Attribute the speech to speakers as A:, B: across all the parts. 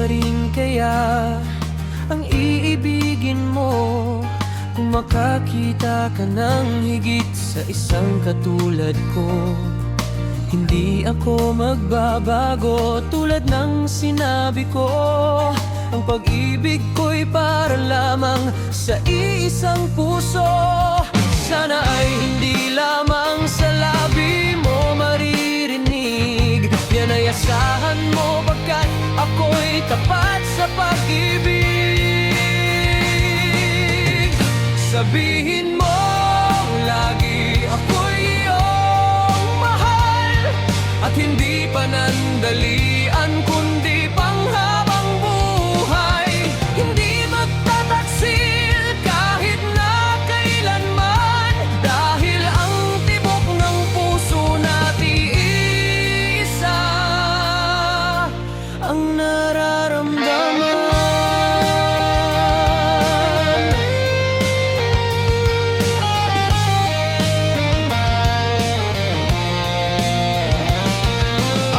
A: rin kaya ang iibigin mo kung makakita ka ng higit sa isang katulad ko? Hindi ako magbabago tulad ng sinabi ko. Ang pag-ibig ko'y para lamang sa iisang puso. Sana ay hindi lamang sa labi mo maririnig. Yan ay asahan mo pagkat ako'y tapat sa pag-ibig. Sabihin mo lagi ako'y iyong mahal, at hindi panandalian kundi panghabang buhay. Hindi magtataksil kahit na kailanman, dahil ang tibok ng puso natin isa ang nararamdaman.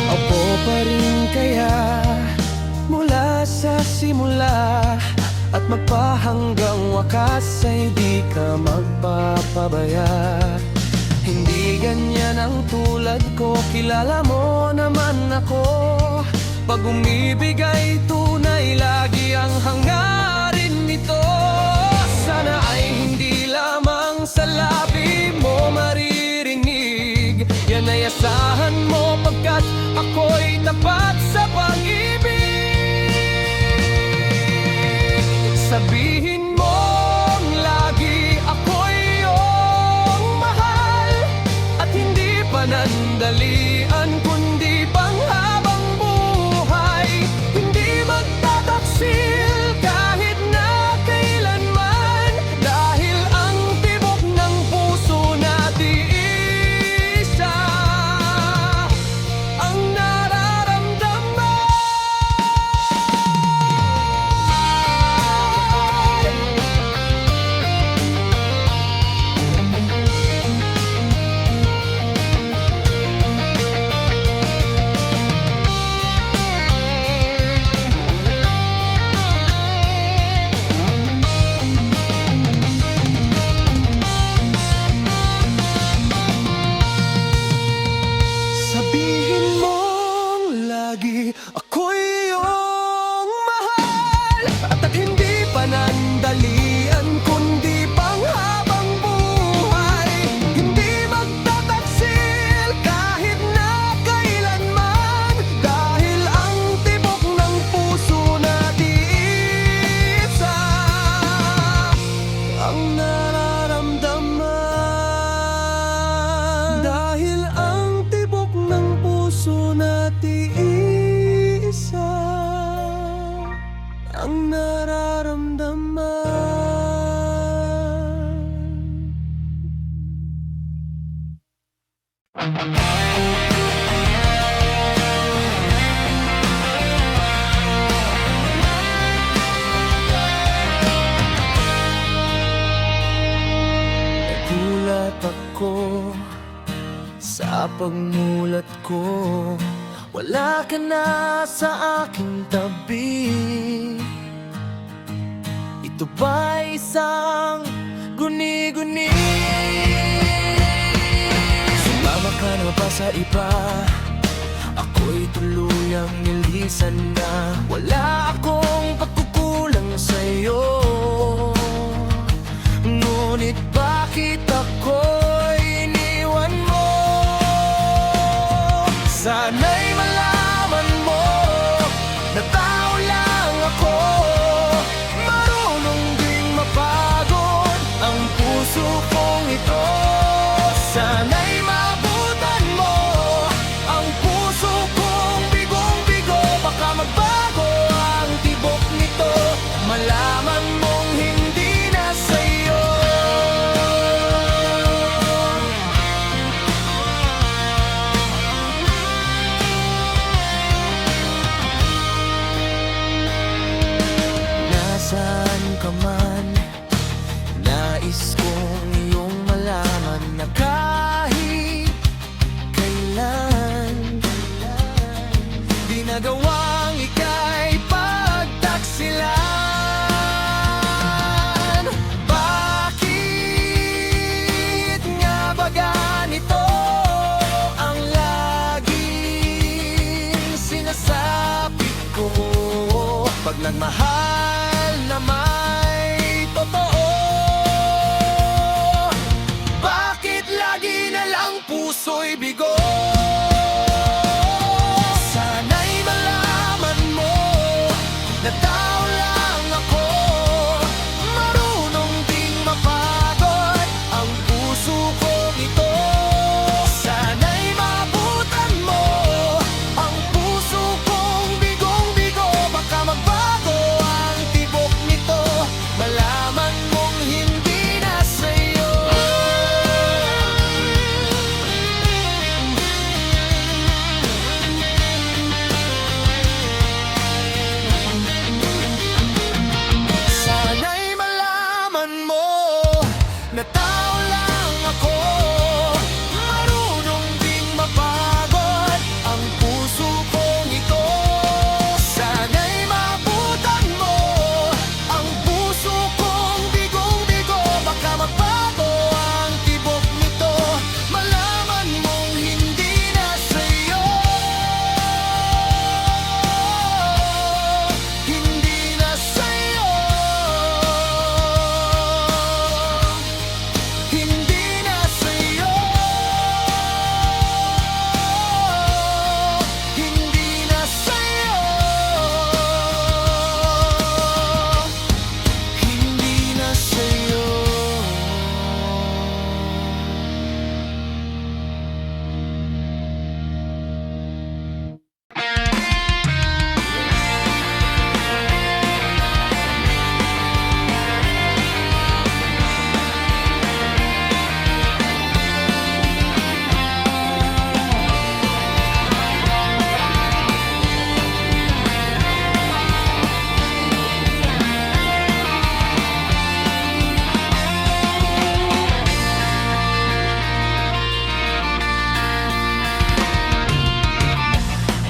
A: Ako pa rin kaya mula sa simula at magpahanggang wakas ay di ka magpapabaya. Hindi ganyan ang tulad ko, kilala mo naman ako. Pag umibig ay tunay, lagi ang hangarin nito. Sana ay hindi lamang sa labi mo maririnig. Yan ay asahan mo pagkat ako'y tapat sa pag-ibig. Sabihin mo lagi ako'y iyong mahal, at hindi panandalian kundi panghabang buhay. Hindi magtataksil kahit na kailanman, dahil ang tibok ng puso natin isa ang nararamdaman. Sabihin mong lagi ako'y iyong mahal, at hindi panandalian kundi panghabang buhay. Hindi magtataksil kahit na kailanman, dahil ang tibok ng puso natin isa ang nararamdaman. Dahil ang tibok ng puso natin isa ang nararamdaman. Nagulat ako sa pagmulat ko, wala ka na sa aking tabi. Ito ba isang guni-guni? Sumama ka na ba sa iba? Ako'y tuluyang nilisan na. Wala akong pagkukulang sa'yo, ngunit bakit ako'y iniwan mo? Sana'y malaman mo na tao lang ako, marunong ding mapagod ang puso kong ito. Sana'y maabutan mo ang puso kong bigong-bigo. Baka magbago ang tibok nito, malaman mong hindi na sa'yo. nagmahal na may totoo. Bakit lagi na lang puso'y bigo? Sana'y malaman mo na tao lang ako, marunong ding mapagod ang puso kong ito. Sana'y maabutan mo ang puso kong bigong-bigo. Baka magbago ang tibok nito, malaman mong hindi na sa'yo. Sana'y malaman mo na tao lang ako, marunong ding mapagod ang puso kong ito. Sana'y maabutan mo ang puso kong bigong-bigo. Baka magbago ang tibok nito, malaman mong hindi na sa'yo. Hindi na sa'yo. Hindi na sa'yo. Hindi na sa'yo. Hindi na sa'yo.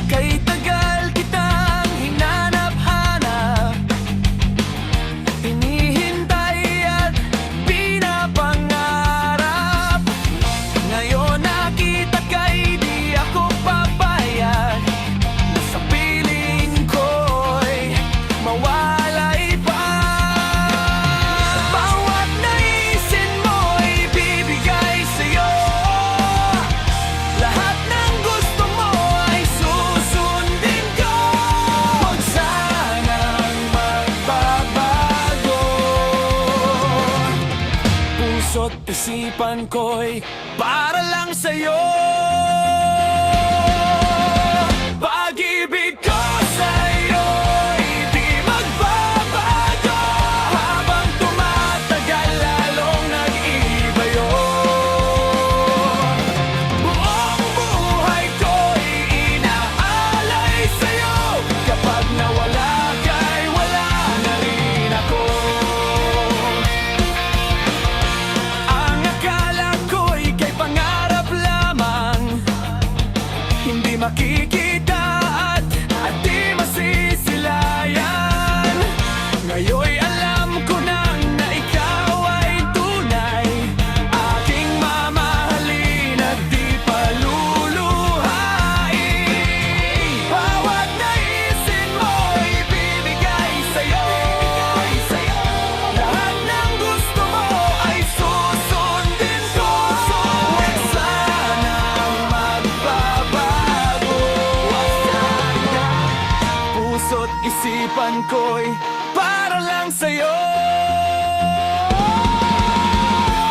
A: Kay tagal kitang hinanap-hanap, hinihintay at pinapangarap. Ngayon nakita ka'y di ako papayag na sa piling ko'y mawalay pa. Bawat naisin mo'y bibigay sa'yo, lahat ng gusto mo ay susundin ko. Huwag sanang magbabago, puso't isipan ko'y para lang sa'yo. Pag-ibig ko sa'yo'y di magbabago, habang tumatagal lalong nag-iiba yun. Buong buhay ko'y inaalay sa'yo, kapag nawala ka'y wala na rin ako. Ang akala ko'y kay pangarap lamang, hindi makikita at di masisilayan. Ngayon'y alam ko nang na ikaw ay tunay, aking mamahalin at di paluluhain. Bawat naisin mo'y bibigay sa'yo, lahat ng gusto mo ay susundin ko. Huwag sanang magbabago, puso't isipan ko'y para lang sa'yo.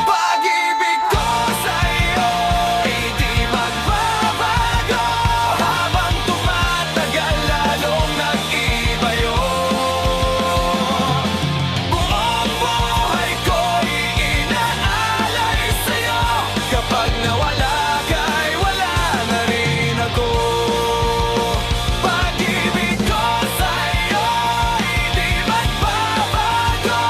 A: Pag-ibig ko sa'yo'y di magbabago, habang tumatagal lalong nag-iba yun. Buong buhay ko'y inaalay sa'yo, kapag nawala ka'y wala na rin ako. Pag-ibig ko sa'yo'y di magbabago,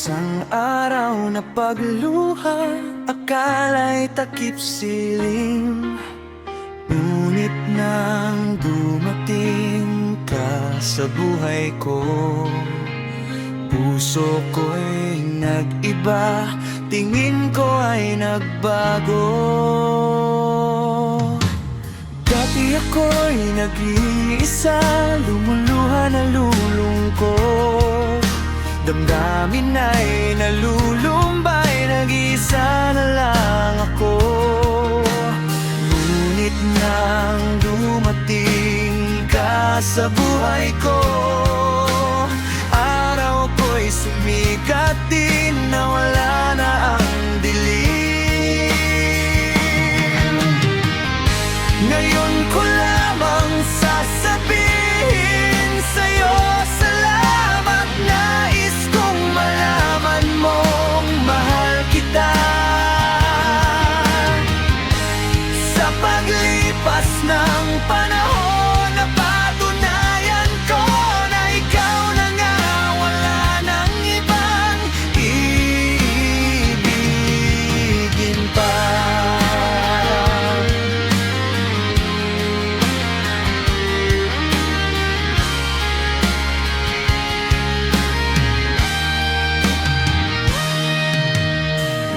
A: Isang araw na pagluha, akala'y takip siling. Ngunit nang dumating ka sa buhay ko, puso ko'y nag-iba, tingin ko ay nagbago. Dati ako'y nag-iisa, lumuluha na lulungkot. Damdamin ay nalulumbay, nag-iisa na lang ako. Ngunit nang dumating ka sa buhay ko, araw ko'y sumikat din, nawala na ang dilim. Ngayon ko lamang sasabihin sa'yo, salamat. Nais kong malaman mong mahal kita. Sa paglipas ng panahon, napatunayan ko na ikaw na nga, wala nang ibang iibigin pa.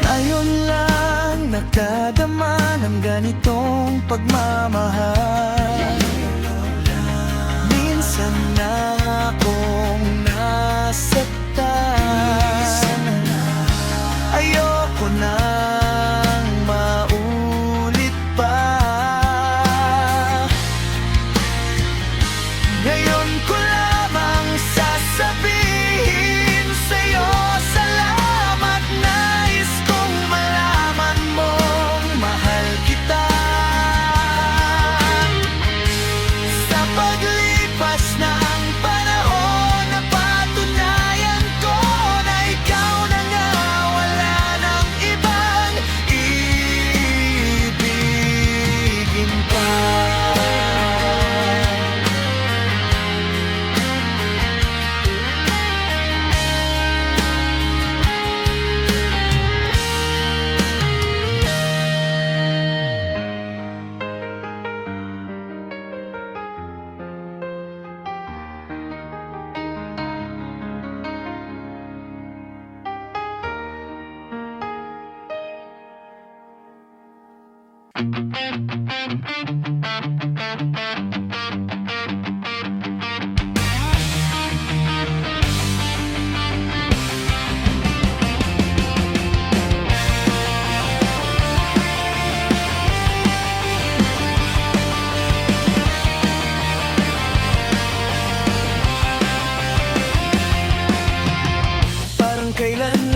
A: Ngayon lang nakadama ng ganitong pagmamahal. Minsan na akong nasaktan, ayoko nang maulit pa. Ngayon ko lamang sasabihin sa'yo, salamat. Nais kong malaman mong mahal kita. Sa paglipas ng panahon, napatunayan ko na ikaw na nga, wala nang ibang iibigin pa. Parang kailan